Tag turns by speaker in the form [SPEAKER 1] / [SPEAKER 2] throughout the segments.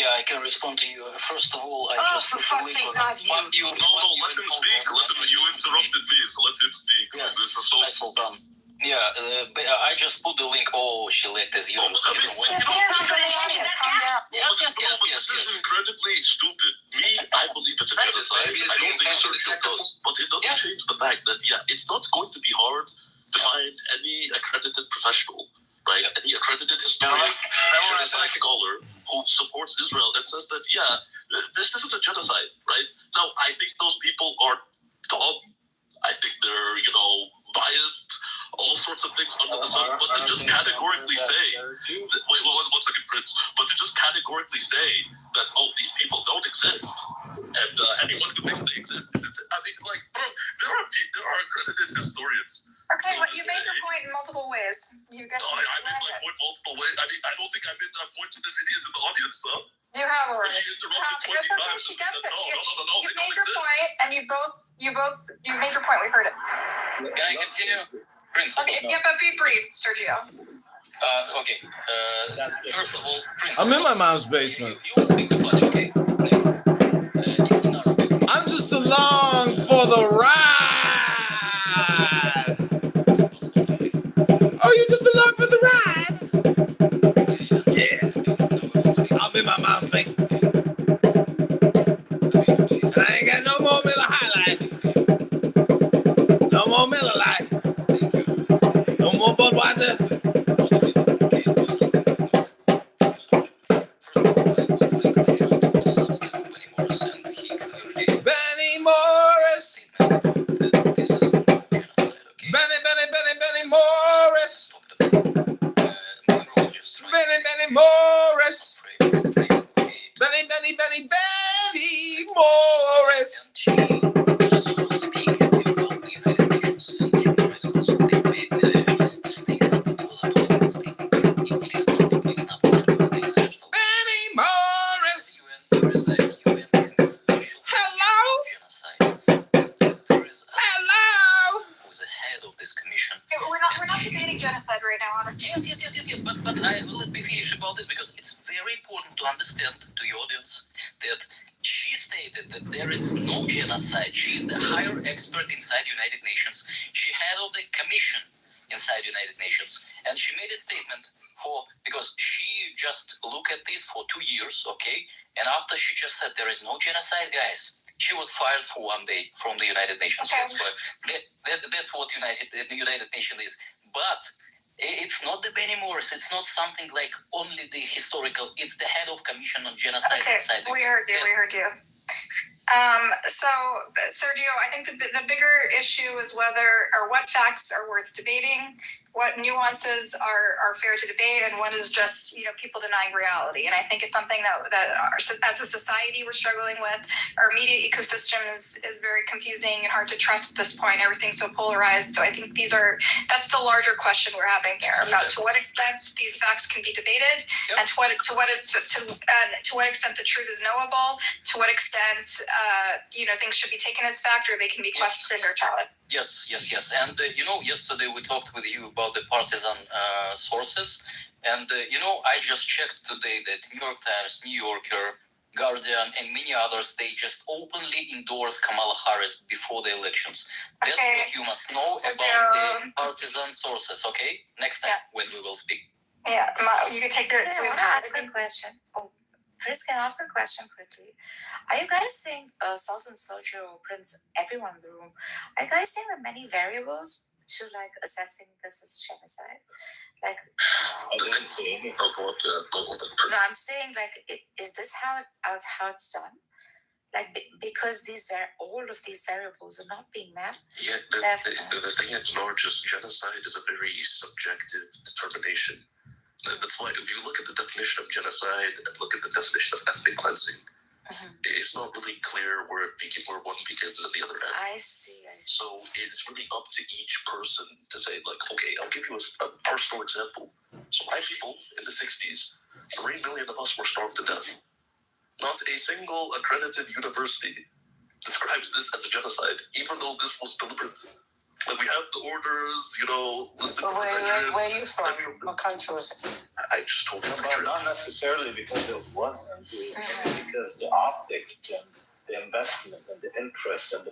[SPEAKER 1] Yeah, I can respond to you. First of all, I just
[SPEAKER 2] for fuck's sake, not you.
[SPEAKER 3] Let him speak. You interrupted me, so let him speak.
[SPEAKER 1] Yes,
[SPEAKER 3] this is so
[SPEAKER 1] nicely done. Yeah, I just put the link. Oh, she left as you.
[SPEAKER 3] Calm down.
[SPEAKER 1] Yes.
[SPEAKER 3] This is incredibly stupid. I believe it's a genocide. I don't think Sergio does. But it doesn't change the fact that, it's not going to be hard to find any accredited professional, right? Any accredited historian, genocide scholar who supports Israel and says that, this isn't a genocide, right? Now, I think those people are dumb. I think they're, biased, all sorts of things under the sun, but to just categorically say, wait, one second, Prince, but to just categorically say that, these people don't exist, and anyone who thinks they exist is insane. I mean, bro, there are accredited historians.
[SPEAKER 2] Okay, but you made your point in multiple ways. I made
[SPEAKER 3] my point multiple ways. I mean, I don't think I made that point to this idiot in the audience, though.
[SPEAKER 2] You have already.
[SPEAKER 3] She interrupted 20 times.
[SPEAKER 2] She gets it.
[SPEAKER 3] No,
[SPEAKER 2] you made your point, and you made your point. We heard it.
[SPEAKER 1] Can I continue? Prince,
[SPEAKER 2] okay, but be brief, Sergio.
[SPEAKER 1] Okay. First of all, Prince.
[SPEAKER 4] I'm in my mom's basement.
[SPEAKER 1] You speak to Fatih, okay?
[SPEAKER 4] I'm just along for the ride. Oh, you just along for the ride? Yeah. I'm in my mom's basement. And I ain't got no more Miller High Life. No more Miller Life. No more Budweiser. Benny Morris. Benny Morris. Benny Morris. Benny Morris.
[SPEAKER 2] Genocide right now, honestly.
[SPEAKER 1] Yes. But I will be finished about this because it's very important to understand to your audience that she stated that there is no genocide. She is the higher expert inside United Nations. She head of the commission inside United Nations, and she made a statement because she just looked at this for 2 years, okay? And after she just said there is no genocide, guys. She was fired for 1 day from the United Nations.
[SPEAKER 2] Okay.
[SPEAKER 1] That's what the United Nations is. But it's not the Benny Morris. It's not something like only the historical. It's the head of commission on genocide.
[SPEAKER 2] Okay, we heard you. So, Sergio, I think the bigger issue is what facts are worth debating, what nuances are fair to debate, and what is just people denying reality. And I think it's something that as a society we're struggling with. Our media ecosystem is very confusing and hard to trust at this point. Everything's so polarized. So I think that's the larger question we're having here about to what extent these facts can be debated, and to what extent the truth is knowable, to what extent things should be taken as fact, or they can be questioned or challenged.
[SPEAKER 1] Yes. And, yesterday we talked with you about the partisan sources. And, I just checked today that New York Times, New Yorker, Guardian, and many others, they just openly endorse Kamala Harris before the elections. That's what you must know about the partisan sources, okay? Next time when we will speak.
[SPEAKER 2] Yeah, you can take your...
[SPEAKER 5] I want to ask a question. Chris, can I ask a question quickly? Are you guys seeing Sultan Sergio, Prince, everyone in the room? Are you guys seeing the many variables to assessing this as genocide? No, I'm saying is this how it's done? Because all of these variables are not being met.
[SPEAKER 3] Yeah, the thing at large is genocide is a very subjective determination. That's why if you look at the definition of genocide and look at the definition of ethnic cleansing, it's not really clear where one begins and the other ends.
[SPEAKER 5] I see.
[SPEAKER 3] So it's really up to each person to say, okay, I'll give you a personal example. So white people in the 60s, 3 million of us were starved to death. Not a single accredited university describes this as a genocide, even though this was deliberate. Like, we have the orders, listed.
[SPEAKER 6] Where are you from? What country was it?
[SPEAKER 3] I just told you.
[SPEAKER 7] But not necessarily because it wasn't, because the optics and the investment and the interest and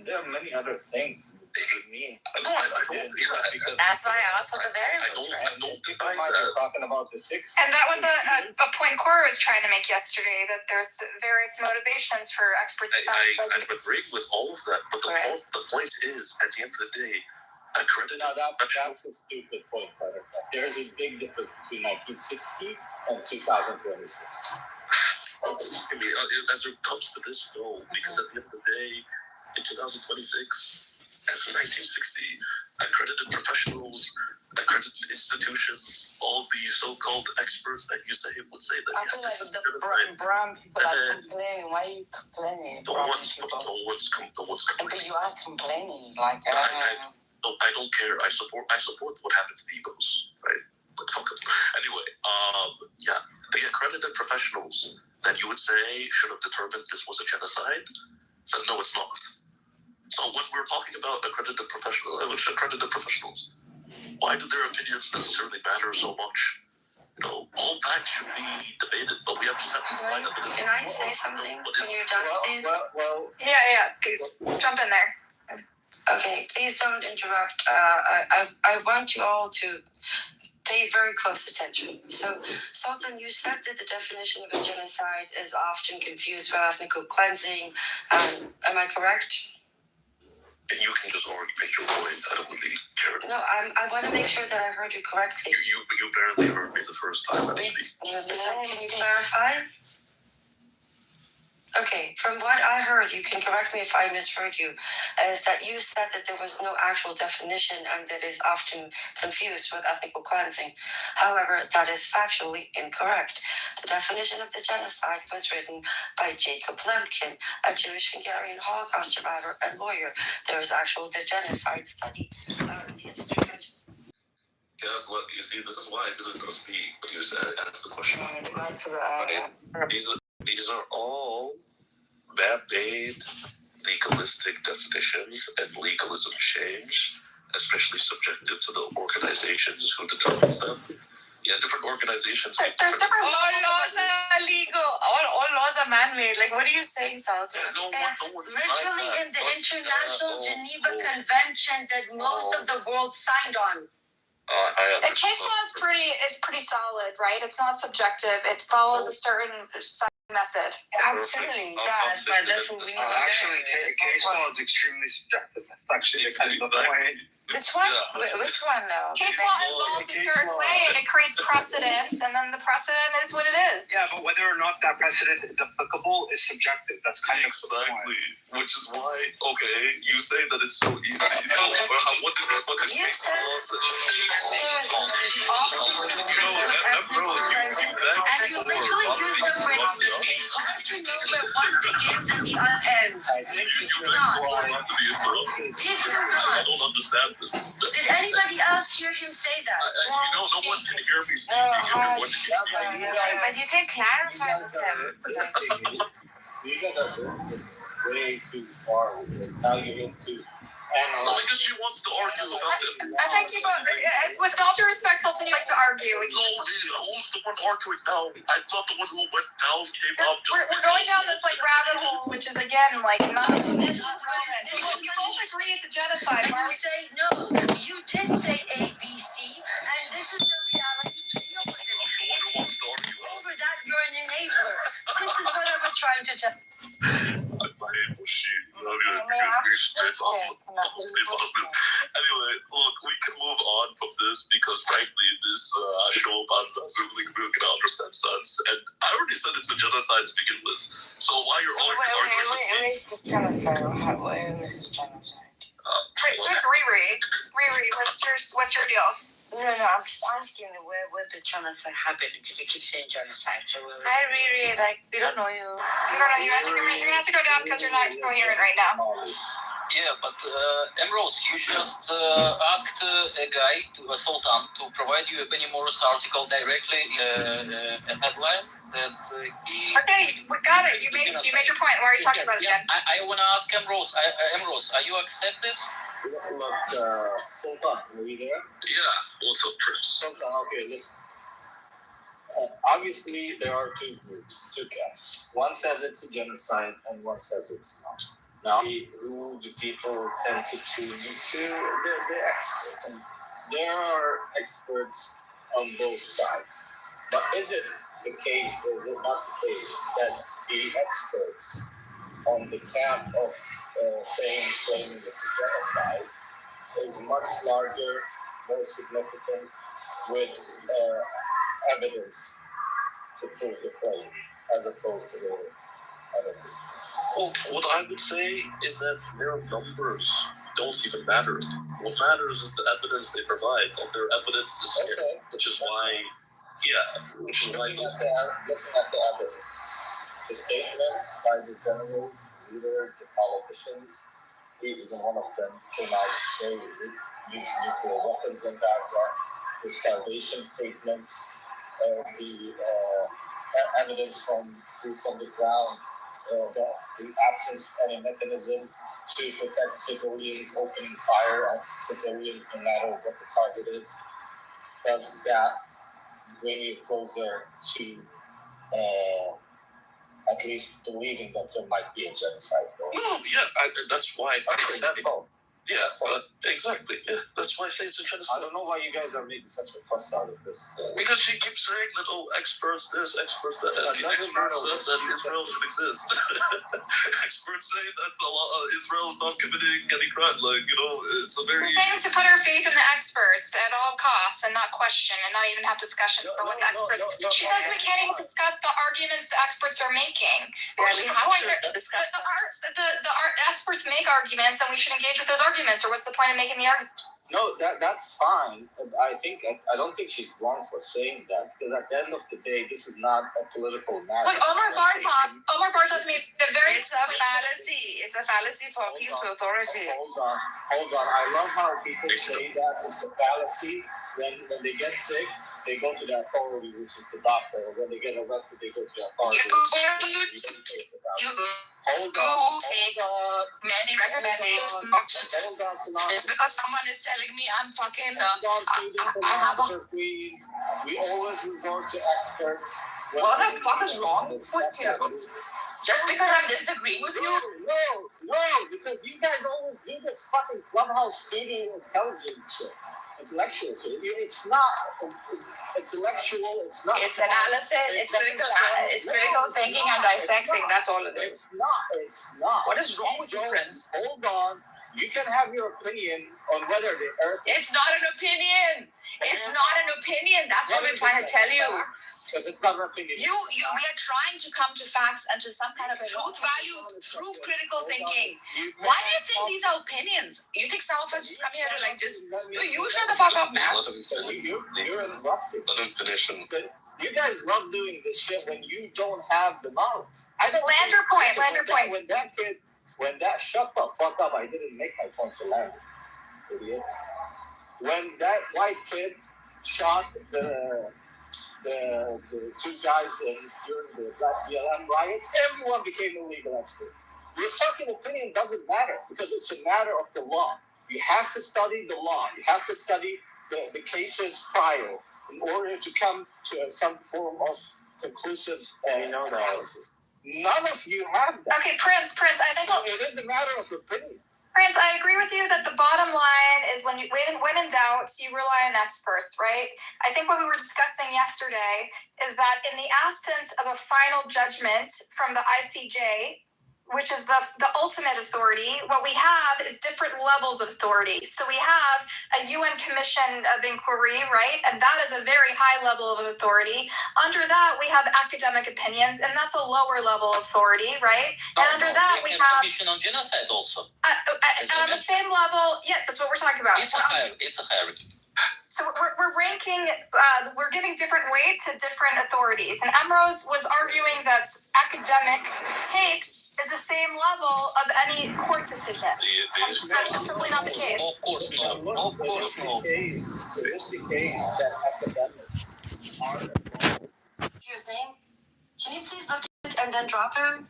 [SPEAKER 7] there are many other things that would mean.
[SPEAKER 5] That's why I asked what the
[SPEAKER 3] I
[SPEAKER 5] variables,
[SPEAKER 3] don't
[SPEAKER 5] right?
[SPEAKER 7] People might be talking about the 6.
[SPEAKER 2] And that was a point Cora was trying to make yesterday, that there's various motivations for experts.
[SPEAKER 3] I would agree with all of that, but the point is, at the end of the day, accredited.
[SPEAKER 7] Now that's a stupid point, Carter. There's a big difference between 1960 and 2026.
[SPEAKER 3] I mean, as it comes to this, no, because at the end of the day, in 2026, as in 1960, accredited professionals, accredited institutions, all these so-called experts that you say would say that.
[SPEAKER 6] I feel like the brown people are complaining. Why are you complaining?
[SPEAKER 3] No one's complaining.
[SPEAKER 6] But you are complaining, like.
[SPEAKER 3] I don't care. I support what happened to the Igbos, right? But fuck them. Anyway, the accredited professionals that you would say should have determined this was a genocide said no, it's not. So when we're talking about accredited professionals, why do their opinions necessarily matter so much? All that should be debated, but we just have to provide evidence.
[SPEAKER 5] Can I say something when you're done, please?
[SPEAKER 7] Well,
[SPEAKER 2] Yeah, please jump in there.
[SPEAKER 8] Okay, please don't interrupt. I want you all to pay very close attention. So, Sultan, you said that the definition of a genocide is often confused with ethnic cleansing. Am I correct?
[SPEAKER 3] You can just already make your point. I don't really care.
[SPEAKER 8] No, I want to make sure that I heard you correctly.
[SPEAKER 3] You barely heard me the first time I was speaking.
[SPEAKER 8] Can you clarify? Okay, from what I heard, you can correct me if I misheard you, is that you said that there was no actual definition and that is often confused with ethnic cleansing. However, that is factually incorrect. The definition of the genocide was written by Jacob Lemkin, a Jewish Hungarian Holocaust survivor and lawyer. There is actual the genocide study. The Institute.
[SPEAKER 3] Guys, look, you see, this is why I didn't go speak, but you said ask the question. These are all bad-made legalistic definitions, and legalism change, especially subjected to the organizations who determines them. Yeah, different organizations.
[SPEAKER 2] There's different.
[SPEAKER 5] All laws are illegal. All laws are man-made. Like, what are you saying, Sultan?
[SPEAKER 8] It's literally in the International Geneva Convention that most of the world signed on.
[SPEAKER 2] The case law is pretty solid, right? It's not subjective. It follows a certain method.
[SPEAKER 6] Absolutely does, but that's what we need to
[SPEAKER 7] actually, case law is extremely subjective. That's actually the point.
[SPEAKER 5] Which one? Which one, though?
[SPEAKER 2] Case law involves a certain way, and it creates precedents, and then the precedent is what it is.
[SPEAKER 7] Yeah, but whether or not that precedent is applicable is subjective. That's kind of the point.
[SPEAKER 3] Exactly. Which is why, okay, you say that it's so easy. What did
[SPEAKER 8] You said there is often and you literally use the phrase, it's hard to know where one begins and the other ends.
[SPEAKER 7] I think
[SPEAKER 3] You guys don't want to be interrupted.
[SPEAKER 8] Did you
[SPEAKER 3] I
[SPEAKER 8] not?
[SPEAKER 3] don't understand this.
[SPEAKER 8] Did anybody else hear him say that?
[SPEAKER 3] No one can hear me speaking. Everyone can hear me.
[SPEAKER 5] But you can clarify with him.
[SPEAKER 7] You guys are going way too far with this. Now you're into
[SPEAKER 3] Well, I guess she wants to argue about it.
[SPEAKER 2] I think you both, with all due respect, Sultan, you like to argue.
[SPEAKER 3] No, who's the one arguing now? I'm not the one who went down, came up.
[SPEAKER 2] We're going down this rabbit hole, which is again not.
[SPEAKER 8] This is what
[SPEAKER 2] You both agree it's a genocide.
[SPEAKER 8] and you say no. You did say A, B, C, and this is the reality. Deal with it.
[SPEAKER 3] I'm the one who wants to argue.
[SPEAKER 8] Over that, you're an enabler. This is what I was trying to tell.
[SPEAKER 3] Anyway, look, we can move on from this because frankly, this show doesn't really understand sense. And I already said it's a genocide to begin with. So why you're all arguing with me?
[SPEAKER 6] Where is this genocide? Where is this genocide?
[SPEAKER 2] Riri, what's your deal?
[SPEAKER 6] No, I'm just asking where the genocide happened because they keep saying genocide. So
[SPEAKER 5] Hi, Riri. We don't know you.
[SPEAKER 2] You don't know. You're gonna have to go down because you're not coherent right now.
[SPEAKER 1] Yeah, but Ambrose, you just asked a guy, a Sultan, to provide you a Benny Morris article directly in a headline that he...
[SPEAKER 2] Okay, we got it. You made your point. Why are you talking about it
[SPEAKER 1] yes,
[SPEAKER 2] again?
[SPEAKER 1] I want to ask Ambrose. Ambrose, are you accept this?
[SPEAKER 7] Look, Sultan, are you there?
[SPEAKER 3] Yeah, what's up, Chris?
[SPEAKER 7] Sultan, okay, listen. Obviously, there are two groups, two camps. One says it's a genocide, and one says it's not. Now, who do people tend to tune into? The experts. And there are experts on both sides. But is it the case, or is it not the case, that the experts on the camp of claiming it's a genocide is much larger, more significant, with evidence to prove the claim, as opposed to the other group?
[SPEAKER 3] Well, what I would say is that their numbers don't even matter. What matters is the evidence they provide, and their evidence is scarce,
[SPEAKER 7] Okay.
[SPEAKER 3] which is why
[SPEAKER 7] Looking at the evidence, the statements by the general leaders, the politicians, even one of them came out to say we use nuclear weapons in Gaza, the starvation statements, the evidence from boots on the ground, the absence of any mechanism to protect civilians, opening fire at civilians no matter what the target is. Does that bring you closer to at least believing that there might be a genocide going on?
[SPEAKER 3] No, yeah, that's why.
[SPEAKER 7] Okay, that's all.
[SPEAKER 3] Yeah, exactly. Yeah, that's why I say it's a
[SPEAKER 7] I
[SPEAKER 3] genocide.
[SPEAKER 7] don't know why you guys are making such a fuss out of this.
[SPEAKER 3] Because she keeps saying that, experts this, experts that. The experts said that Israel should exist. Experts say that Israel's not committing any crime. It's a very.
[SPEAKER 2] It's saying to put our faith in the experts at all costs and not question and not even have discussions about what the experts. She says we can't even discuss the arguments the experts are making.
[SPEAKER 5] Yeah,
[SPEAKER 2] Which
[SPEAKER 5] we
[SPEAKER 2] is the
[SPEAKER 5] have
[SPEAKER 2] point.
[SPEAKER 5] to discuss them.
[SPEAKER 2] The experts make arguments, and we should engage with those arguments. Or what's the point of making the argument?
[SPEAKER 7] No, that's fine. I don't think she's wrong for saying that, because at the end of the day, this is not a political matter.
[SPEAKER 2] Look, Omar Bartok made a very.
[SPEAKER 5] It's a fallacy. It's a fallacy for appeal to authority.
[SPEAKER 7] Hold on. I love how people say that it's a fallacy when they get sick. They go to the authority, which is the doctor. Or when they get arrested, they go to the authority. Hold on.
[SPEAKER 5] Many recommendations.
[SPEAKER 7] Hold on, Salami.
[SPEAKER 5] Just because someone is telling me I'm fucking.
[SPEAKER 7] We always resort to experts.
[SPEAKER 5] What the fuck is wrong with you? Just because I'm disagreeing with you?
[SPEAKER 7] No, because you guys always do this fucking clubhouse pseudo intelligence shit. Intellectual shit. It's not intellectual. It's not.
[SPEAKER 5] It's analysis. It's critical thinking and dissecting. That's all it is.
[SPEAKER 7] It's not.
[SPEAKER 5] What is wrong with you, Prince?
[SPEAKER 7] Hold on. You can have your opinion on whether the Earth.
[SPEAKER 5] It's not an opinion. It's not an opinion. That's what we're trying to tell you.
[SPEAKER 7] Because it's not an opinion.
[SPEAKER 5] We are trying to come to facts and to some kind of truth value through critical thinking. Why do you think these are opinions? You think some of us just come here to you shut the fuck up, man.
[SPEAKER 7] You're interrupting.
[SPEAKER 3] Let him finish.
[SPEAKER 7] You guys love doing this shit when you don't have the knowledge. I don't.
[SPEAKER 2] Land your point.
[SPEAKER 7] When that shut the fuck up, I didn't make my point to land, idiot. When that white kid shot the two guys during the Black BLM riots, everyone became a legal expert. Your fucking opinion doesn't matter because it's a matter of the law. You have to study the law. You have to study the cases prior in order to come to some form of conclusive analysis. None of you have that.
[SPEAKER 2] Okay, Prince, I think
[SPEAKER 7] it is a matter of opinion.
[SPEAKER 2] Prince, I agree with you that the bottom line is when in doubt, you rely on experts, right? I think what we were discussing yesterday is that in the absence of a final judgment from the ICJ, which is the ultimate authority, what we have is different levels of authority. So we have a UN Commission of Inquiry, right? And that is a very high level of authority. Under that, we have academic opinions, and that's a lower level of authority, right? And under that, we have
[SPEAKER 1] Commission on Genocide also.
[SPEAKER 2] And on the same level, yeah, that's what we're talking about.
[SPEAKER 1] It's a higher.
[SPEAKER 2] So we're ranking, we're giving different weight to different authorities. And Emrose was arguing that academic takes is the same level of any court decision. That's just simply not the case.
[SPEAKER 1] Of course not.
[SPEAKER 7] It is the case that academics are involved.
[SPEAKER 8] His name? Can you please look at it and then drop him?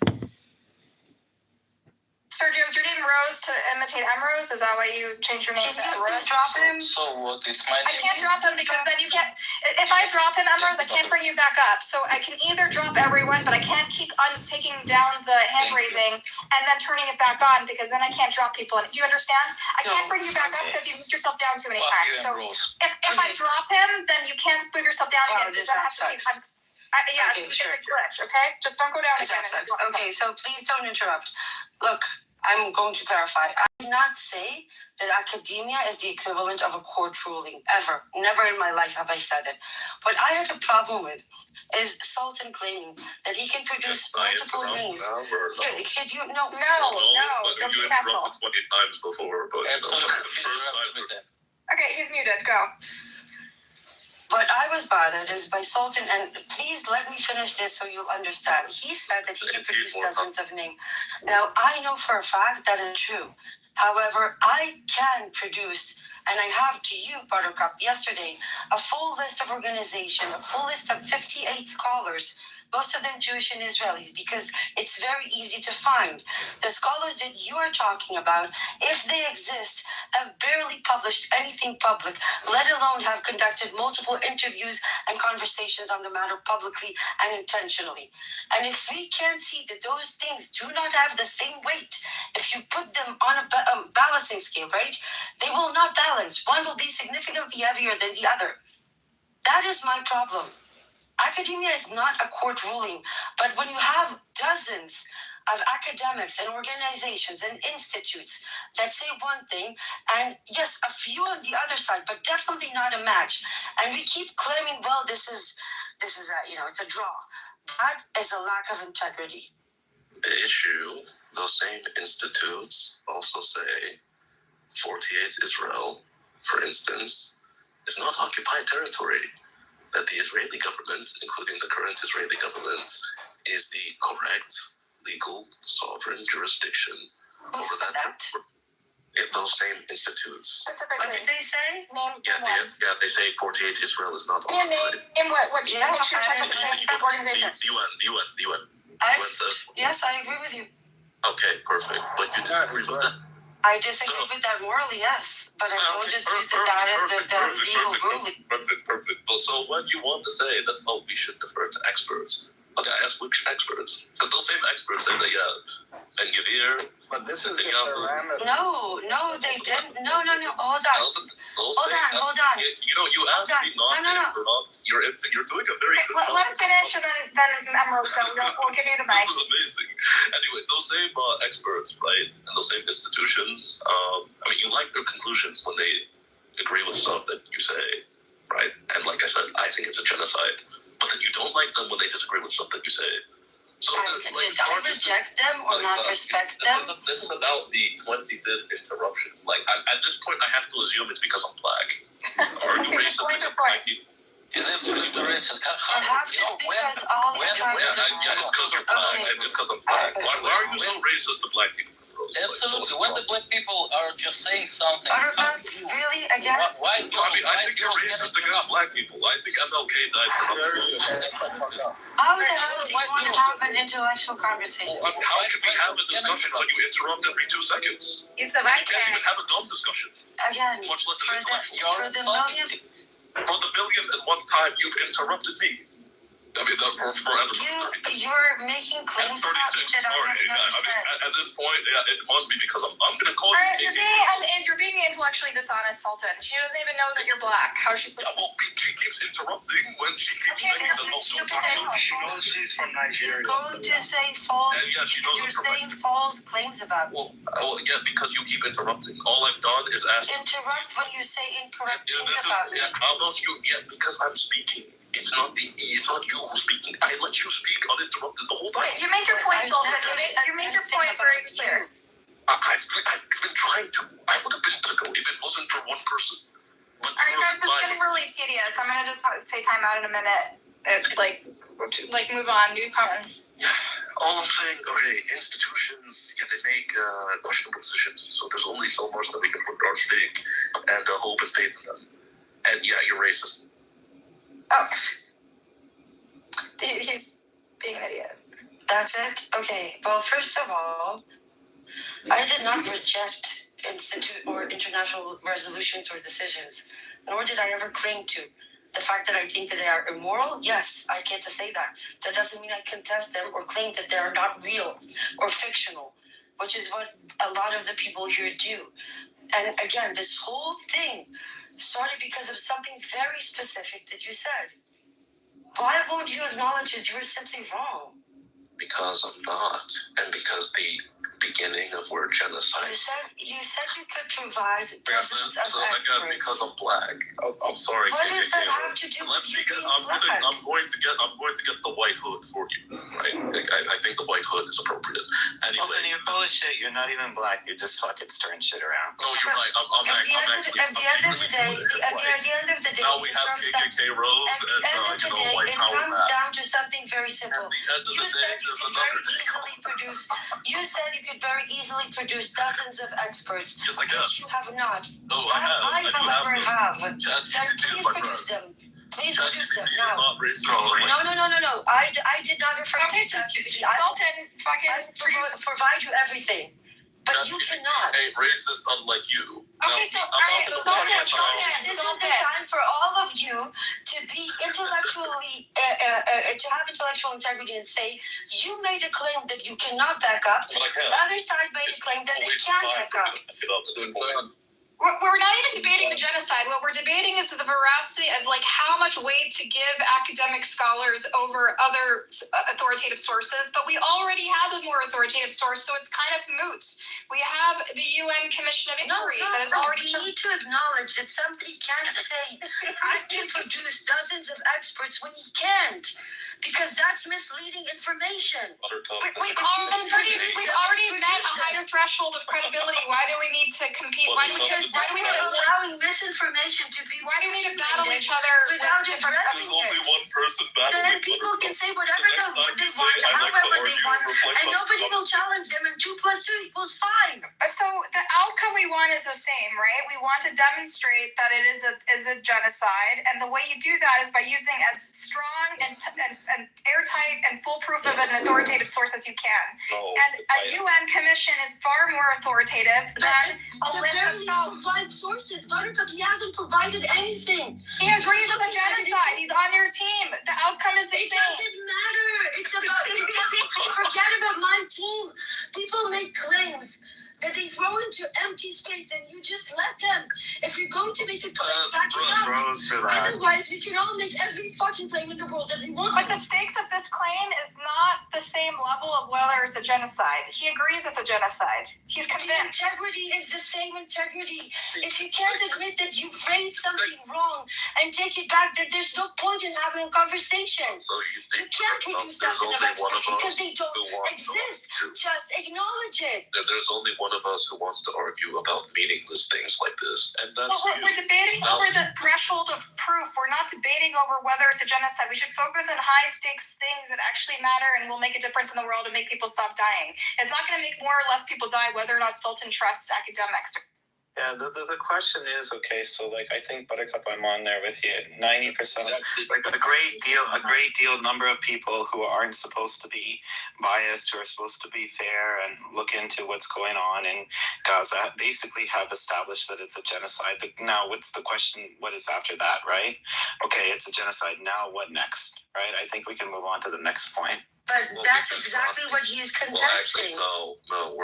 [SPEAKER 2] Sergio, is your name Rose to imitate Emrose? Is that why you changed your name
[SPEAKER 8] Can
[SPEAKER 2] to
[SPEAKER 8] you
[SPEAKER 2] Emrose?
[SPEAKER 8] please drop him?
[SPEAKER 1] So what? It's my
[SPEAKER 2] I
[SPEAKER 1] name.
[SPEAKER 2] can't drop him because then you can't. If I drop him, Emrose, I can't bring you back up. So I can either drop everyone, but I can't keep on taking down the hand raising and then turning it back on because then I can't drop people. Do you understand? I can't bring you back up because you moved yourself down too many
[SPEAKER 1] Fuck
[SPEAKER 2] times.
[SPEAKER 1] you,
[SPEAKER 2] So
[SPEAKER 1] Ambrose.
[SPEAKER 2] if I drop him, then you can't move yourself down
[SPEAKER 8] Wow,
[SPEAKER 2] again.
[SPEAKER 8] this
[SPEAKER 2] Because I
[SPEAKER 8] app
[SPEAKER 2] have to keep.
[SPEAKER 8] sucks.
[SPEAKER 2] Yeah,
[SPEAKER 8] Okay,
[SPEAKER 2] it's
[SPEAKER 8] sure.
[SPEAKER 2] a glitch. Okay, just don't go down
[SPEAKER 8] This
[SPEAKER 2] again.
[SPEAKER 8] app sucks. Okay, so please don't interrupt. Look, I'm going to clarify. I did not say that academia is the equivalent of a court ruling, ever. Never in my life have I said it. What I had a problem with is Sultan claiming that he can produce multiple news. Could you? No,
[SPEAKER 2] Don't
[SPEAKER 3] you
[SPEAKER 2] be an asshole.
[SPEAKER 3] interrupted 20 times before, but
[SPEAKER 1] Absolutely.
[SPEAKER 3] the first time.
[SPEAKER 2] Okay, he's muted. Go.
[SPEAKER 8] What I was bothered is by Sultan, and please let me finish this so you'll understand. He said that he can produce dozens of names. Now, I know for a fact that is true. However, I can produce, and I have to you, Buttercup, yesterday, a full list of organization, a full list of 58 scholars, most of them Jewish and Israelis, because it's very easy to find. The scholars that you are talking about, if they exist, have barely published anything public, let alone have conducted multiple interviews and conversations on the matter publicly and intentionally. And if we can't see that those things do not have the same weight, if you put them on a balancing scale, right, they will not balance. One will be significantly heavier than the other. That is my problem. Academia is not a court ruling, but when you have dozens of academics and organizations and institutes that say one thing, and yes, a few on the other side, but definitely not a match, and we keep claiming, well, this is it's a draw. That is a lack of integrity.
[SPEAKER 3] The issue, those same institutes also say 48 Israel, for instance, is not occupied territory. That the Israeli government, including the current Israeli government, is the correct legal sovereign jurisdiction over that territory. Those same institutes.
[SPEAKER 8] What did they say?
[SPEAKER 3] They say 48 Israel is not
[SPEAKER 2] Name
[SPEAKER 3] occupied.
[SPEAKER 2] what you make sure you check out the organizations.
[SPEAKER 3] The UN.
[SPEAKER 8] Yes, I agree with you.
[SPEAKER 3] Okay, perfect. But you disagree with that?
[SPEAKER 8] I disagree with that morally, yes, but I don't dispute that is the legal ruling.
[SPEAKER 3] Perfect. So when you want to say that, we should defer to experts, okay, I ask which experts? Because those same experts say that, and Gavir.
[SPEAKER 7] But this is the parameter.
[SPEAKER 8] No, they didn't. No, hold on. Hold on.
[SPEAKER 3] You asked me not to interrupt. You're doing a very good job.
[SPEAKER 2] Let him finish and then Emerald, we'll give you the mic.
[SPEAKER 3] This is amazing. Anyway, those same experts, right, and those same institutions, you like their conclusions when they agree with stuff that you say, right? And like I said, I think it's a genocide. But then you don't like them when they disagree with stuff that you say. So
[SPEAKER 8] did I reject them or not respect them?
[SPEAKER 3] This is about the 25th interruption. At this point, I have to assume it's because I'm black. Are you racist against black people?
[SPEAKER 1] Is absolutely racist.
[SPEAKER 8] Perhaps it's because all the time.
[SPEAKER 3] It's because they're black. It's because I'm black. Why are you so racist to black people?
[SPEAKER 1] Absolutely. When the black people are just saying something,
[SPEAKER 8] really again?
[SPEAKER 1] Why
[SPEAKER 3] I think you're racist against black people. I think MLK died for
[SPEAKER 8] How the hell do you want to have an intellectual conversation?
[SPEAKER 3] How can we have a discussion when you interrupt every 2 seconds?
[SPEAKER 2] It's the
[SPEAKER 3] You
[SPEAKER 2] right
[SPEAKER 3] can't even have a dumb discussion.
[SPEAKER 8] Again,
[SPEAKER 3] Much less an intellectual.
[SPEAKER 8] for the millionth.
[SPEAKER 3] For the millionth and one time, you've interrupted me. For everybody.
[SPEAKER 8] You're making claims that I have never said.
[SPEAKER 3] At this point, it must be because I'm going to call you.
[SPEAKER 2] You're being intellectually dishonest, Sultan. She doesn't even know that you're black. How is she supposed to?
[SPEAKER 3] She keeps interrupting when she keeps making the most of
[SPEAKER 7] She knows she's from Nigeria.
[SPEAKER 8] You're going to say false.
[SPEAKER 3] She knows
[SPEAKER 8] You're saying false claims about me.
[SPEAKER 3] Well, yeah, because you keep interrupting. All I've done is ask.
[SPEAKER 8] Interrupt when you say incorrect things about me.
[SPEAKER 3] How about you? Yeah, because I'm speaking. It's not you who's speaking. I let you speak uninterrupted the whole time.
[SPEAKER 2] You made your point, Sultan. You made your point very clear.
[SPEAKER 3] I've been trying to. I would have been to go if it wasn't for one person. But
[SPEAKER 2] Alright guys, this is getting really tedious. I'm gonna just say time out in a minute. Move on. New comment.
[SPEAKER 3] All I'm saying, okay, institutions, they make questionable decisions, so there's only so much that we can put our stake and hope and faith in them. And yeah, you're racist.
[SPEAKER 2] Oh. He's being an idiot.
[SPEAKER 8] That's it? Okay. Well, first of all, I did not reject institute or international resolutions or decisions, nor did I ever claim to. The fact that I think that they are immoral, yes, I get to say that. That doesn't mean I contest them or claim that they are not real or fictional, which is what a lot of the people here do. And again, this whole thing started because of something very specific that you said. Why won't you acknowledge that you were simply wrong?
[SPEAKER 3] Because I'm not, and because the beginning of word genocide.
[SPEAKER 8] You said you could provide dozens of
[SPEAKER 3] again,
[SPEAKER 8] experts.
[SPEAKER 3] because I'm black. I'm sorry.
[SPEAKER 8] What does that have to do with you being black?
[SPEAKER 3] I'm going to get the white hood for you, right? I think the white hood is appropriate. Anyway,
[SPEAKER 9] Sultan, you're full of shit. You're not even black. You're just fucking stirring shit around.
[SPEAKER 3] No, you're right.
[SPEAKER 8] At the end of the day,
[SPEAKER 3] now we have KKK Rose and white
[SPEAKER 8] it
[SPEAKER 3] power.
[SPEAKER 8] comes down to something very simple.
[SPEAKER 3] At the end of the day, there's another
[SPEAKER 8] You said you could very easily produce dozens of experts.
[SPEAKER 3] Yes, I can.
[SPEAKER 8] Which you have not.
[SPEAKER 3] No, I have.
[SPEAKER 8] I however, have. Then
[SPEAKER 3] ChatGPT
[SPEAKER 8] please
[SPEAKER 3] is my
[SPEAKER 8] produce
[SPEAKER 3] friend.
[SPEAKER 8] them. Please produce them
[SPEAKER 3] ChatGPT is
[SPEAKER 8] now.
[SPEAKER 3] not racist.
[SPEAKER 8] No. I did not refer to
[SPEAKER 2] Okay, so
[SPEAKER 8] ChatGPT.
[SPEAKER 2] Sultan,
[SPEAKER 8] I
[SPEAKER 2] fucking
[SPEAKER 8] provide you everything. But you
[SPEAKER 3] ChatGPT
[SPEAKER 8] cannot.
[SPEAKER 3] ain't racist unlike you.
[SPEAKER 2] Okay, so alright,
[SPEAKER 8] This is the time for all of you to be intellectually, to have intellectual integrity and say, you made a claim that you cannot back up.
[SPEAKER 3] But I can.
[SPEAKER 8] The other side made a claim that they can back up.
[SPEAKER 2] we're not even debating the genocide. What we're debating is the veracity of like how much weight to give academic scholars over other authoritative sources. But we already have a more authoritative source, so it's kind of moot. We have the UN Commission of Inquiry that has already.
[SPEAKER 8] We need to acknowledge that somebody can't say, I can produce dozens of experts when he can't. Because that's misleading information.
[SPEAKER 2] We've already met a higher threshold of credibility. Why do we need to compete? Why do we need to
[SPEAKER 8] allowing misinformation to be?
[SPEAKER 2] Why do we need to battle each other
[SPEAKER 8] without
[SPEAKER 2] with different?
[SPEAKER 8] addressing
[SPEAKER 3] There's only
[SPEAKER 8] it?
[SPEAKER 3] one person battling.
[SPEAKER 8] Then people can say whatever they want, however they want, and nobody will challenge them. And 2 + 2 = 5.
[SPEAKER 2] So the outcome we want is the same, right? We want to demonstrate that it is a genocide, and the way you do that is by using as strong and airtight and foolproof of an authoritative source as you can. And a UN commission is far more authoritative than a list of scholars.
[SPEAKER 8] Provide sources. Buttercup, he hasn't provided anything.
[SPEAKER 2] He agrees it's a genocide. He's on your team. The outcome is the
[SPEAKER 8] It
[SPEAKER 2] same.
[SPEAKER 8] doesn't matter. It's about. Forget about my team. People make claims that they throw into empty space, and you just let them. If you're going to make a claim, back it up. Otherwise, we can all make every fucking claim in the world that we want.
[SPEAKER 2] But the stakes of this claim is not the same level of whether it's a genocide. He agrees it's a genocide. He's
[SPEAKER 8] The
[SPEAKER 2] convinced.
[SPEAKER 8] integrity is the same integrity. If you can't admit that you've raised something wrong and take it back, then there's no point in having a conversation. You can't produce dozens of experts because they don't exist. Just acknowledge it.
[SPEAKER 3] There's only one of us who wants to argue about meaningless things like this, and that's
[SPEAKER 2] We're debating over the threshold of proof. We're not debating over whether it's a genocide. We should focus on high stakes things that actually matter and will make a difference in the world and make people stop dying. It's not going to make more or less people die whether or not Sultan trusts academics.
[SPEAKER 9] Yeah, the question is, okay, so like I think Buttercup, I'm on there with you. 90%, like a great deal number of people who aren't supposed to be biased, who are supposed to be fair and look into what's going on in Gaza, basically have established that it's a genocide. Now, what's the question? What is after that, right? Okay, it's a genocide. Now, what next, right? I think we can move on to the next point.
[SPEAKER 8] But that's exactly what he's contesting.
[SPEAKER 3] No,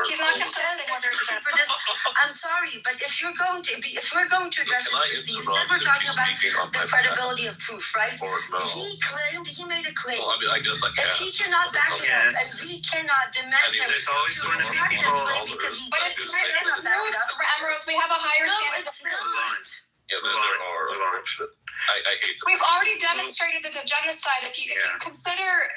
[SPEAKER 2] He's not contesting whether it's a genocide.
[SPEAKER 8] I'm sorry, but if we're going to address this, you said we're talking about the credibility of proof, right? He made a claim.
[SPEAKER 3] Well, I mean, I guess I can.
[SPEAKER 8] If he cannot back it up, and we cannot demand him
[SPEAKER 9] there's always
[SPEAKER 8] to
[SPEAKER 9] going to be
[SPEAKER 8] back his
[SPEAKER 9] people-
[SPEAKER 8] claim because he
[SPEAKER 2] But it's
[SPEAKER 8] cannot back it up.
[SPEAKER 2] Ambrose, we have a higher
[SPEAKER 8] No,
[SPEAKER 2] standard of
[SPEAKER 8] it's
[SPEAKER 2] proof.
[SPEAKER 8] not.
[SPEAKER 3] Yeah, there are. I hate to.
[SPEAKER 2] We've already demonstrated it's a genocide. If you consider,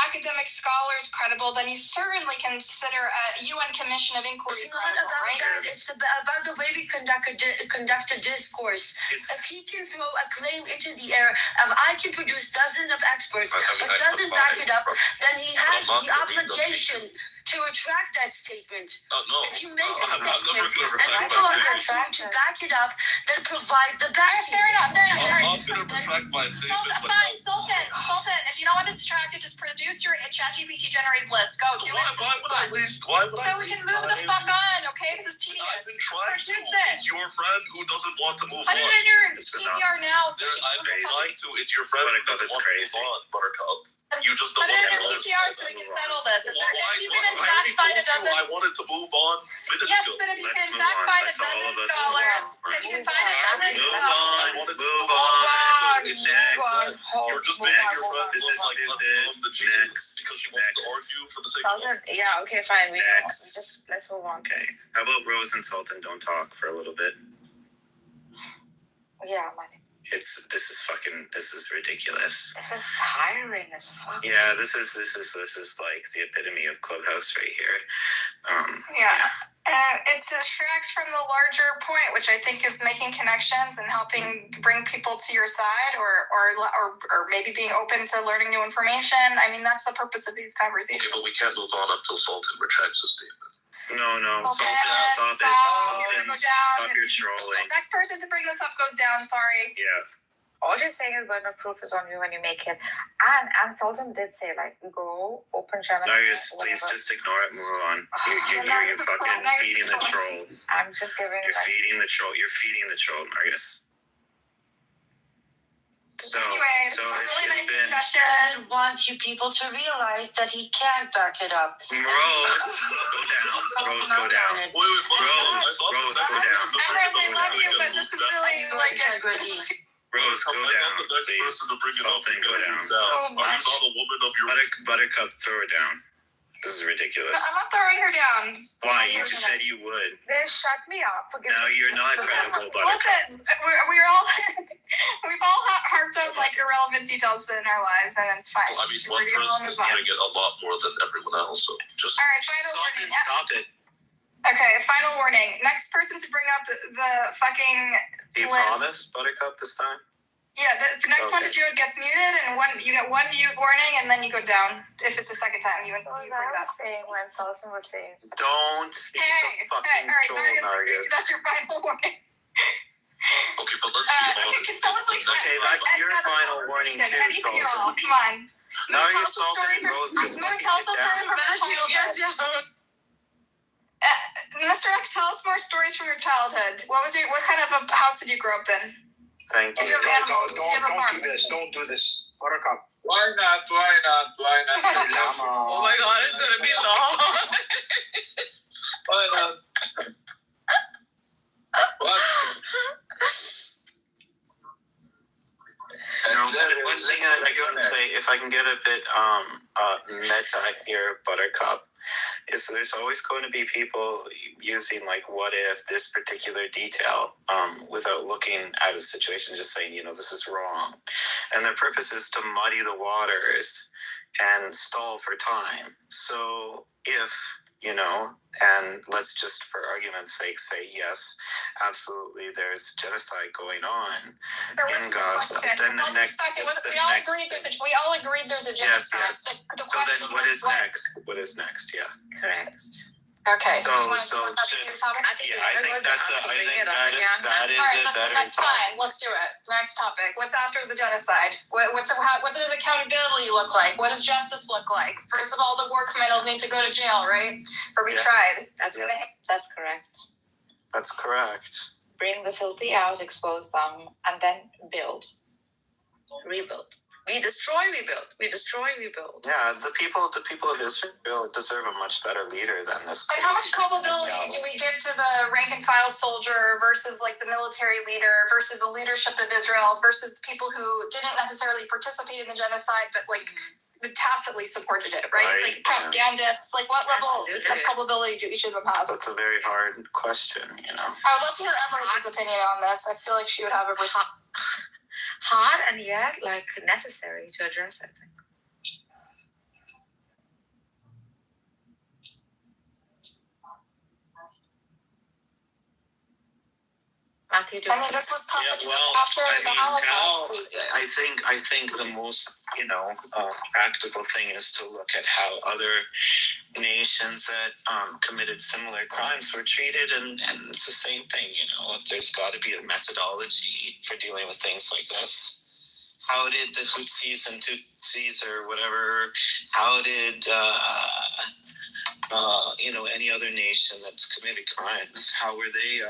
[SPEAKER 2] academic scholars credible, then you certainly consider a UN Commission of Inquiry
[SPEAKER 8] It's not
[SPEAKER 2] credible,
[SPEAKER 8] about
[SPEAKER 2] right?
[SPEAKER 8] that. It's about the way we conduct a discourse. If he can throw a claim into the air of I can produce dozens of experts, but doesn't back it up, then he has the obligation
[SPEAKER 6] to retract that statement.
[SPEAKER 3] No.
[SPEAKER 6] If you make a
[SPEAKER 3] I'm
[SPEAKER 6] statement
[SPEAKER 3] never gonna
[SPEAKER 6] and
[SPEAKER 3] retract
[SPEAKER 6] people
[SPEAKER 3] my
[SPEAKER 6] are
[SPEAKER 3] statement.
[SPEAKER 6] asking you to back it up, then provide the backing.
[SPEAKER 2] Fair enough.
[SPEAKER 3] I'm gonna retract my statement, but
[SPEAKER 2] Fine, Sultan. If you don't want to distract it, just produce your ChatGPT generated list. Go do it.
[SPEAKER 3] why would I waste? Why would
[SPEAKER 2] So
[SPEAKER 3] I
[SPEAKER 2] we can
[SPEAKER 3] waste
[SPEAKER 2] move the
[SPEAKER 3] time?
[SPEAKER 2] fuck on, okay? This is tedious.
[SPEAKER 3] I've been trying to.
[SPEAKER 2] Produce it.
[SPEAKER 3] It's your friend who doesn't want to move
[SPEAKER 2] Put
[SPEAKER 3] on.
[SPEAKER 2] it in your
[SPEAKER 9] It's
[SPEAKER 2] PCR now. So
[SPEAKER 3] I've been trying to. It's your friend who
[SPEAKER 9] Buttercup,
[SPEAKER 3] doesn't
[SPEAKER 9] it's
[SPEAKER 3] want
[SPEAKER 9] crazy.
[SPEAKER 3] to move on, Buttercup. You just don't
[SPEAKER 2] Put it
[SPEAKER 3] want
[SPEAKER 2] in
[SPEAKER 3] to
[SPEAKER 2] your
[SPEAKER 3] move on.
[SPEAKER 2] PCR so we can settle this. If you can in
[SPEAKER 3] I
[SPEAKER 2] fact
[SPEAKER 3] already
[SPEAKER 2] find a
[SPEAKER 3] told you
[SPEAKER 2] dozen.
[SPEAKER 3] I wanted to move on.
[SPEAKER 2] Yes, but if you
[SPEAKER 9] Let's
[SPEAKER 2] can in
[SPEAKER 9] move
[SPEAKER 2] fact
[SPEAKER 9] on.
[SPEAKER 2] find a
[SPEAKER 9] Let's all
[SPEAKER 2] dozen
[SPEAKER 9] of us
[SPEAKER 2] scholars,
[SPEAKER 9] move on.
[SPEAKER 2] if you can find a dozen
[SPEAKER 9] Move
[SPEAKER 2] scholars.
[SPEAKER 9] on.
[SPEAKER 3] wanted to
[SPEAKER 9] Move
[SPEAKER 3] move
[SPEAKER 9] on.
[SPEAKER 3] It's
[SPEAKER 9] Next.
[SPEAKER 3] You're just making your friend
[SPEAKER 9] This
[SPEAKER 3] look
[SPEAKER 9] is
[SPEAKER 3] like
[SPEAKER 9] stupid.
[SPEAKER 3] the genius
[SPEAKER 9] Next.
[SPEAKER 3] because she wants to
[SPEAKER 9] Next.
[SPEAKER 3] argue for the sake of
[SPEAKER 5] Sultan, yeah, okay, fine. We know.
[SPEAKER 9] Next.
[SPEAKER 5] Just let's move on.
[SPEAKER 9] Okay. How about Rose and Sultan don't talk for a little bit?
[SPEAKER 5] Yeah, I think
[SPEAKER 9] This is ridiculous.
[SPEAKER 5] this is tiring as fuck.
[SPEAKER 9] Yeah, this is like the epitome of Clubhouse right here.
[SPEAKER 2] Yeah. It distracts from the larger point, which I think is making connections and helping bring people to your side, or maybe being open to learning new information. I mean, that's the purpose of these conversations.
[SPEAKER 3] Okay, but we can't move on until Sultan retracts his statement.
[SPEAKER 9] No,
[SPEAKER 2] Sultan,
[SPEAKER 9] stop it. Sultan,
[SPEAKER 2] go down.
[SPEAKER 9] stop your trolling.
[SPEAKER 2] Next person to bring this up goes down. Sorry.
[SPEAKER 9] Yeah.
[SPEAKER 5] All you're saying is burden of proof is on you when you make it. And Sultan did say, like, go open Gemini.
[SPEAKER 9] Marius, please just ignore it. Move on. You're fucking feeding the troll.
[SPEAKER 5] I'm just giving
[SPEAKER 9] You're feeding the troll. You're feeding the troll, Marius. So
[SPEAKER 2] Anyways,
[SPEAKER 9] so
[SPEAKER 2] really nice
[SPEAKER 9] it's been
[SPEAKER 2] discussion.
[SPEAKER 6] I want you people to realize that he can't back it up.
[SPEAKER 9] Rose, go down. Rose, go down.
[SPEAKER 3] Wait,
[SPEAKER 9] Rose, go down.
[SPEAKER 2] Empress, I love you, but this is really like
[SPEAKER 6] Integrity.
[SPEAKER 9] Rose, go down.
[SPEAKER 3] The next
[SPEAKER 9] Please.
[SPEAKER 3] person to bring it up
[SPEAKER 9] Sultan,
[SPEAKER 3] is
[SPEAKER 9] go
[SPEAKER 3] gonna
[SPEAKER 9] down.
[SPEAKER 3] be down. Are you not a woman of your
[SPEAKER 9] Buttercup, throw her down. This is ridiculous.
[SPEAKER 2] I'm not throwing her down.
[SPEAKER 9] Why? You just said you would.
[SPEAKER 5] They shut me up for giving
[SPEAKER 9] Now you're not credible, Buttercup.
[SPEAKER 2] Listen, we're all we've all harped on like irrelevant details in our lives, and it's fine.
[SPEAKER 3] I mean, one person is doing it a lot more than everyone else. So just
[SPEAKER 2] All right, final
[SPEAKER 9] Sultan,
[SPEAKER 2] warning.
[SPEAKER 9] stop it.
[SPEAKER 2] Okay, final warning. Next person to bring up the fucking
[SPEAKER 9] Do you
[SPEAKER 2] list.
[SPEAKER 9] promise, Buttercup, this time?
[SPEAKER 2] Yeah, the next one to do it gets muted, and you get one mute warning, and then you go down. If it's the second time, you
[SPEAKER 5] So
[SPEAKER 2] bring
[SPEAKER 5] as
[SPEAKER 2] it
[SPEAKER 5] I
[SPEAKER 2] up.
[SPEAKER 5] was saying when Sultan was saying,
[SPEAKER 9] Don't be so fucking
[SPEAKER 2] all right,
[SPEAKER 9] troll,
[SPEAKER 2] Nargis,
[SPEAKER 9] Nargis.
[SPEAKER 2] that's your final warning.
[SPEAKER 3] okay, but let's be honest.
[SPEAKER 2] Can someone like
[SPEAKER 9] Okay, that's your final warning too,
[SPEAKER 2] Sultan.
[SPEAKER 9] Sultan.
[SPEAKER 2] Come on.
[SPEAKER 9] Nargis, Sultan, and Rose just
[SPEAKER 2] Moon,
[SPEAKER 9] fucking
[SPEAKER 2] tell us a
[SPEAKER 9] get
[SPEAKER 2] story
[SPEAKER 9] down.
[SPEAKER 2] from your childhood. Mr. X, tell us more stories from your childhood. What kind of a house did you grow up in?
[SPEAKER 9] Thank
[SPEAKER 2] Do
[SPEAKER 9] you.
[SPEAKER 2] you have animals? Do you have a farm?
[SPEAKER 7] Don't do this. Buttercup.
[SPEAKER 10] Why not?
[SPEAKER 5] oh my god, it's gonna be long.
[SPEAKER 10] Why not? What?
[SPEAKER 9] One thing I can say, if I can get a bit meta here, Buttercup, is there's always going to be people using like what if this particular detail without looking at a situation, just saying, this is wrong. And their purpose is to muddy the waters and stall for time. So if, and let's just for argument's sake say yes, absolutely there's genocide going on in Gaza. Then the next
[SPEAKER 2] we all agreed there's a genocide.
[SPEAKER 9] Yes. So then what is next? What is next? Yeah.
[SPEAKER 5] Correct.
[SPEAKER 2] Okay.
[SPEAKER 9] So I think that's a, I think that is a better
[SPEAKER 2] That's fine. Let's do it. Next topic. What's after the genocide? What does accountability look like? What does justice look like? First of all, the war criminals need to go to jail, right? Or be tried.
[SPEAKER 5] That's correct.
[SPEAKER 9] That's correct.
[SPEAKER 5] Bring the filthy out, expose them, and then build. Rebuild. We destroy, we build. We destroy, we build.
[SPEAKER 9] Yeah, the people of Israel deserve a much better leader than this.
[SPEAKER 2] Like, how much culpability do we give to the rank and file soldier versus like the military leader versus the leadership of Israel versus the people who didn't necessarily participate in the genocide but like tacitly supported it, right? Like propagandists. Like what level of culpability do each of them have?
[SPEAKER 9] That's a very hard question,
[SPEAKER 2] I would love to hear Empress's opinion on this. I feel like she would have a
[SPEAKER 5] hard and yet like necessary to address, I think. Matthew,
[SPEAKER 2] I mean, this was tough after the Holocaust.
[SPEAKER 9] I think the most practical thing is to look at how other nations that committed similar crimes were treated, and it's the same thing. There's got to be a methodology for dealing with things like this. How did the Hutsis and Tutsis or whatever, how did any other nation that's committed crimes, how were they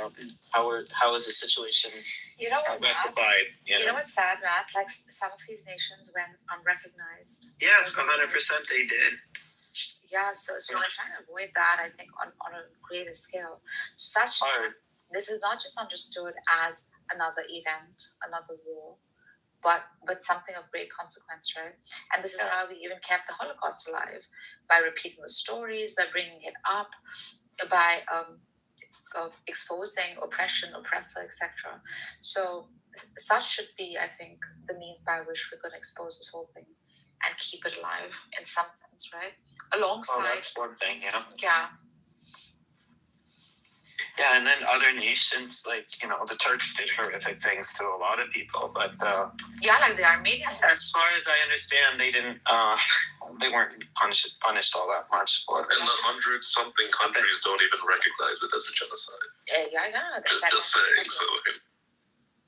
[SPEAKER 9] how was the situation rectified?
[SPEAKER 5] You know what's sad, Matt? Like some of these nations went unrecognized.
[SPEAKER 9] Yeah, 100% they did.
[SPEAKER 5] Yeah, so we're trying to avoid that, I think, on a greater scale. This is not just understood as another event, another war, but something of great consequence, right? And this is how we even kept the Holocaust alive, by repeating the stories, by bringing it up, by exposing oppression, oppressor, etc. So such should be, I think, the means by which we're going to expose this whole thing and keep it alive in some sense, right? Alongside.
[SPEAKER 9] That's one thing,
[SPEAKER 5] Yeah.
[SPEAKER 9] Yeah, and then other nations, like, the Turks did horrific things to a lot of people, but
[SPEAKER 5] like the Armenians.
[SPEAKER 9] As far as I understand, they didn't they weren't punished all that much for it.
[SPEAKER 3] And the 100-something countries don't even recognize it as a genocide.
[SPEAKER 5] Yeah.
[SPEAKER 3] Just saying, so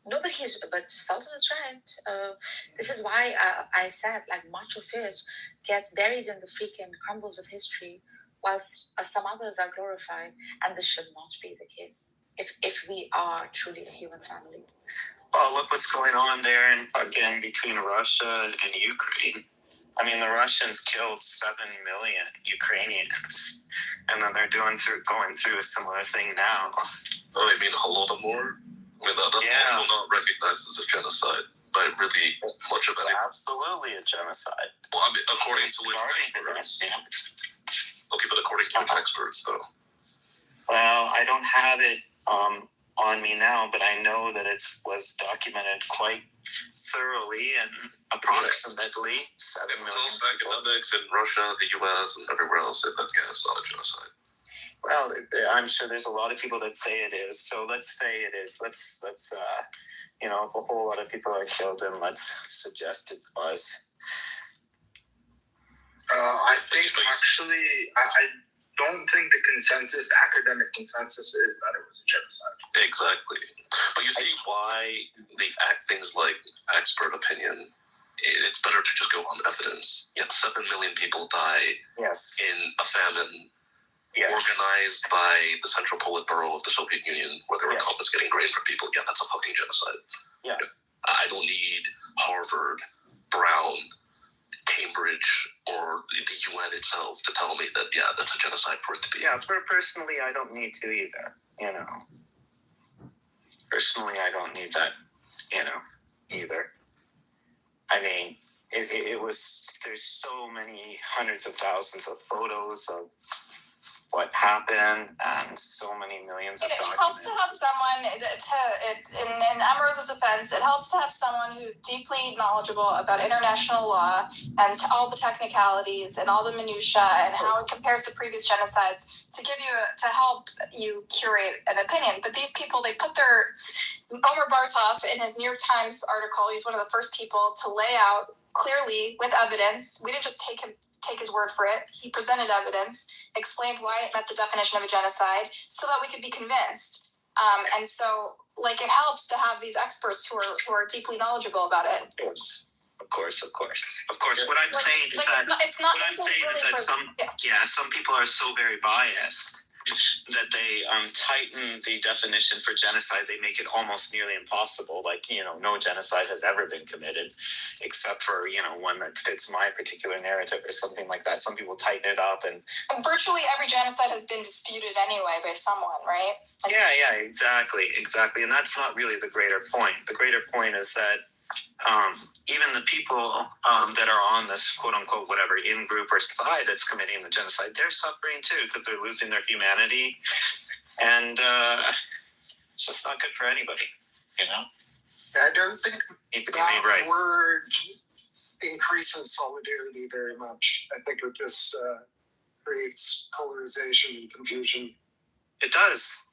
[SPEAKER 5] no, but Sultan is right. This is why I said, like, much of it gets buried in the freaking crumbles of history, whilst some others are glorified, and this should not be the case if we are truly a human family.
[SPEAKER 9] Well, look what's going on there, and again, between Russia and Ukraine. I mean, the Russians killed 7 million Ukrainians, and then they're going through a similar thing now.
[SPEAKER 3] Oh, you mean Holodomor? I mean, that's also not recognized as a genocide by really much of it.
[SPEAKER 9] Absolutely a genocide.
[SPEAKER 3] Well, I mean, according to which experts? Okay, but according to which experts, though?
[SPEAKER 9] Well, I don't have it on me now, but I know that it was documented quite thoroughly and approximately 7 million.
[SPEAKER 3] Most academics in Russia, the U.S., and everywhere else say that, it's not a genocide.
[SPEAKER 9] Well, I'm sure there's a lot of people that say it is. So let's say it is. Let's if a whole lot of people are killed, then let's suggest it was.
[SPEAKER 10] I think actually, I don't think the academic consensus is that it was a genocide.
[SPEAKER 3] Exactly. But you see why they act things like expert opinion. It's better to just go on evidence. 7 million people die in a famine organized by the Central Politburo of the Soviet Union, where they were confiscating grain from people. That's a fucking genocide.
[SPEAKER 9] Yeah.
[SPEAKER 3] I don't need Harvard, Brown, Cambridge, or the UN itself to tell me that, that's a genocide for it to be.
[SPEAKER 9] Yeah, personally, I don't need to either, Personally, I don't need that, either. I mean, it was, there's so many hundreds of thousands of photos of what happened and so many millions of documents.
[SPEAKER 2] It helps to have someone, in Amrose's defense, it helps to have someone who's deeply knowledgeable about international law and all the technicalities and all the minutiae and how it compares to previous genocides to help you curate an opinion. But these people, they put Omer Bartov, in his New York Times article, he's one of the first people to lay out clearly with evidence. We didn't just take his word for it. He presented evidence, explained why it met the definition of a genocide, so that we could be convinced. And so, it helps to have these experts who are deeply knowledgeable about it.
[SPEAKER 9] Of course. What I'm saying is that some people are so very biased that they tighten the definition for genocide. They make it almost nearly impossible. No genocide has ever been committed, except for, one that fits my particular narrative or something like that. Some people tighten it up. And
[SPEAKER 2] virtually every genocide has been disputed anyway by someone, right?
[SPEAKER 9] Exactly. And that's not really the greater point. The greater point is that even the people that are on this quote-unquote whatever in-group or side that's committing the genocide, they're suffering too because they're losing their humanity, and it's just not good for anybody,
[SPEAKER 10] I don't think
[SPEAKER 9] that
[SPEAKER 10] word increases solidarity very much. I think it just creates polarization and confusion.
[SPEAKER 9] It does.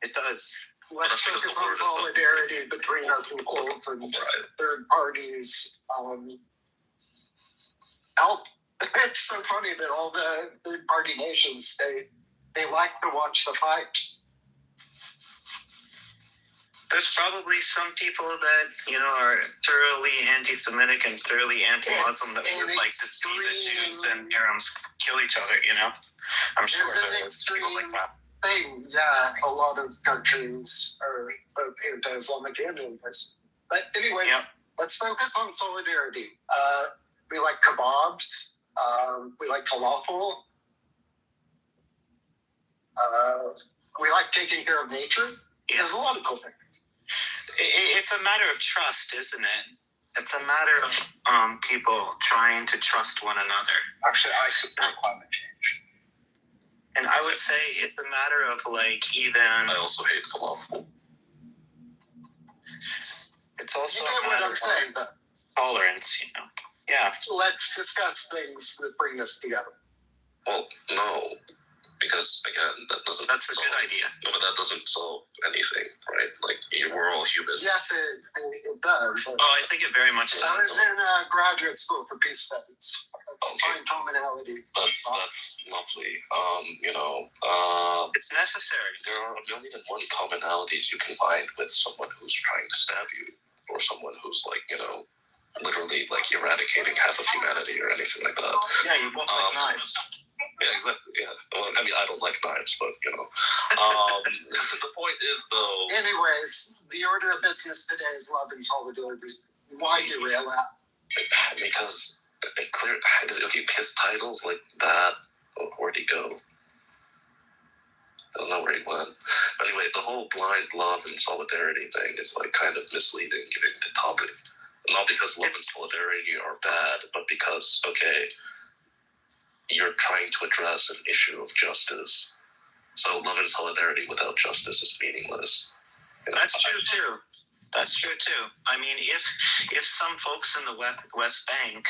[SPEAKER 10] Let's focus on solidarity between our peoples and third parties. It's so funny that all the third-party nations, they like to watch the fight.
[SPEAKER 9] There's probably some people that, are thoroughly anti-Semitic and thoroughly anti-Muslim that would like to see the Jews and Arabs kill each other, I'm sure there is people like that.
[SPEAKER 10] Thing, yeah, a lot of countries are both anti-Islamic and anti-Semitic. But anyway, let's focus on solidarity. We like kebabs. We like falafel. We like taking care of nature. There's a lot of cool things.
[SPEAKER 9] It's a matter of trust, isn't it? It's a matter of people trying to trust one another.
[SPEAKER 10] Actually, I support climate change.
[SPEAKER 9] And I would say it's a matter of even...
[SPEAKER 3] I also hate falafel.
[SPEAKER 9] It's also
[SPEAKER 10] you know what I'm saying, but
[SPEAKER 9] tolerance, Yeah.
[SPEAKER 10] Let's discuss things that bring us together.
[SPEAKER 3] Well, no. Because, again, that's a good
[SPEAKER 9] idea.
[SPEAKER 3] No, but that doesn't solve anything, right? We're all humans.
[SPEAKER 10] Yes, it does.
[SPEAKER 9] I think it very much does.
[SPEAKER 10] I was in graduate school for peace studies. Find commonality.
[SPEAKER 3] That's lovely.
[SPEAKER 9] It's necessary.
[SPEAKER 3] There are 1,000,001 commonalities you can find with someone who's trying to stab you, or someone who's literally eradicating half of humanity or anything like that.
[SPEAKER 9] Yeah, you both like knives.
[SPEAKER 3] Yeah, exactly. Yeah. Well, I mean, I don't like knives, but the point is, though.
[SPEAKER 10] Anyways, the order of business today is love and solidarity. Why derail that?
[SPEAKER 3] Because because titles like that, where'd he go? I don't know where he went. But anyway, the whole blind love and solidarity thing is kind of misleading, given the topic. Not because love and solidarity are bad, but because you're trying to address an issue of justice. So love and solidarity without justice is meaningless.
[SPEAKER 9] That's true too. I mean, if some folks in the West Bank,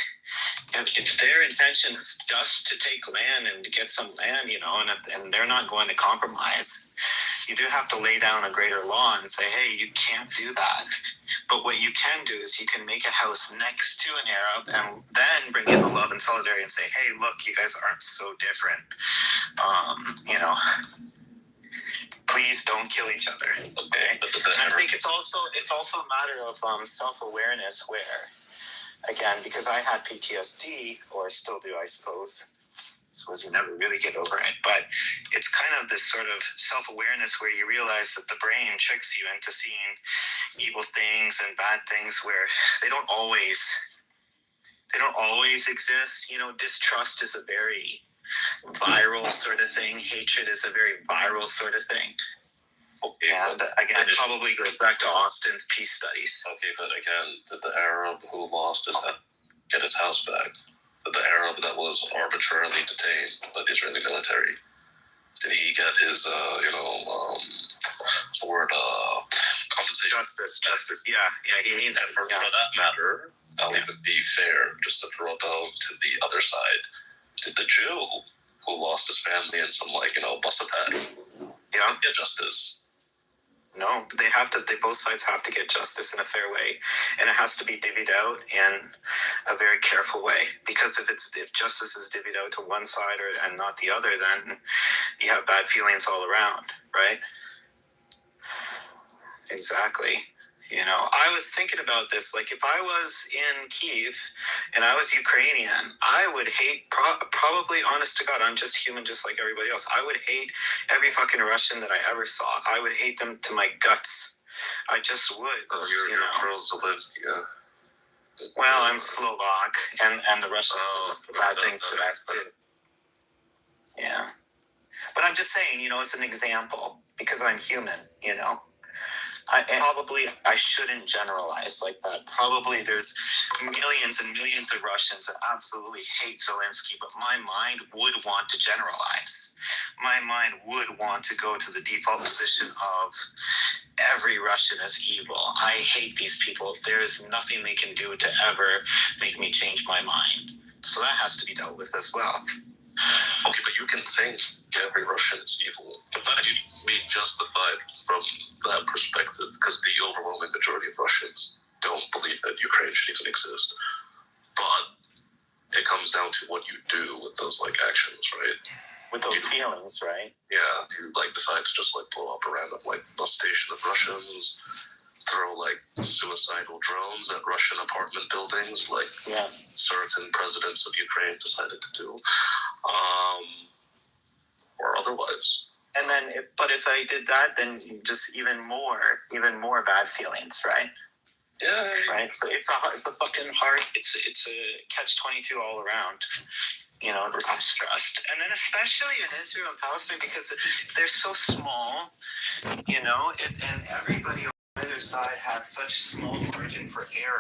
[SPEAKER 9] if their intention is just to take land and to get some land, and they're not going to compromise, you do have to lay down a greater law and say, hey, you can't do that. But what you can do is you can make a house next to an Arab and then bring in the love and solidarity and say, hey, look, you guys aren't so different. Please don't kill each other. Okay. And I think it's also a matter of self-awareness where, again, because I had PTSD, or still do, I suppose you never really get over it, but it's kind of this sort of self-awareness where you realize that the brain tricks you into seeing evil things and bad things where they don't always exist. Distrust is a very viral sort of thing. Hatred is a very viral sort of thing. And again, it probably goes back to Austin's peace studies.
[SPEAKER 3] Okay, but again, did the Arab who lost get his house back? Did the Arab that was arbitrarily detained by the Israeli military, did he get his, compensation?
[SPEAKER 9] Justice, yeah, he needs it.
[SPEAKER 3] For that matter, I'll even be fair, just to throw it down to the other side. Did the Jew who lost his family in some, bus attack, get justice?
[SPEAKER 9] No, they both sides have to get justice in a fair way, and it has to be divvied out in a very careful way, because if justice is divvied out to one side and not the other, then you have bad feelings all around, right? Exactly. I was thinking about this, if I was in Kyiv and I was Ukrainian, I would hate, probably, honest to God, I'm just human just like everybody else. I would hate every fucking Russian that I ever saw. I would hate them to my guts. I just would.
[SPEAKER 3] You're pro-Zelensky, yeah.
[SPEAKER 9] Well, I'm Slovak, and the Russians do bad things to us too. Yeah. But I'm just saying, it's an example, because I'm human, I shouldn't generalize like that. Probably there's millions and millions of Russians that absolutely hate Zelensky, but my mind would want to generalize. My mind would want to go to the default position of every Russian is evil. I hate these people. There is nothing they can do to ever make me change my mind. So that has to be dealt with as well.
[SPEAKER 3] Okay, but you can think every Russian is evil. In fact, you'd be justified from that perspective, because the overwhelming majority of Russians don't believe that Ukraine should even exist. But it comes down to what you do with those like actions, right?
[SPEAKER 9] With those feelings, right?
[SPEAKER 3] Yeah, do you like decide to just like blow up a random like bus station of Russians, throw like suicidal drones at Russian apartment buildings, like certain presidents of Ukraine decided to do, or otherwise.
[SPEAKER 9] And then, if I did that, then just even more bad feelings, right?
[SPEAKER 3] Yeah.
[SPEAKER 9] Right. So it's a fucking hard. It's a catch-22 all around. You know, I'm stressed, and then especially in Israel and Palestine because they're so small. You know, and everybody on either side has such small margin for error.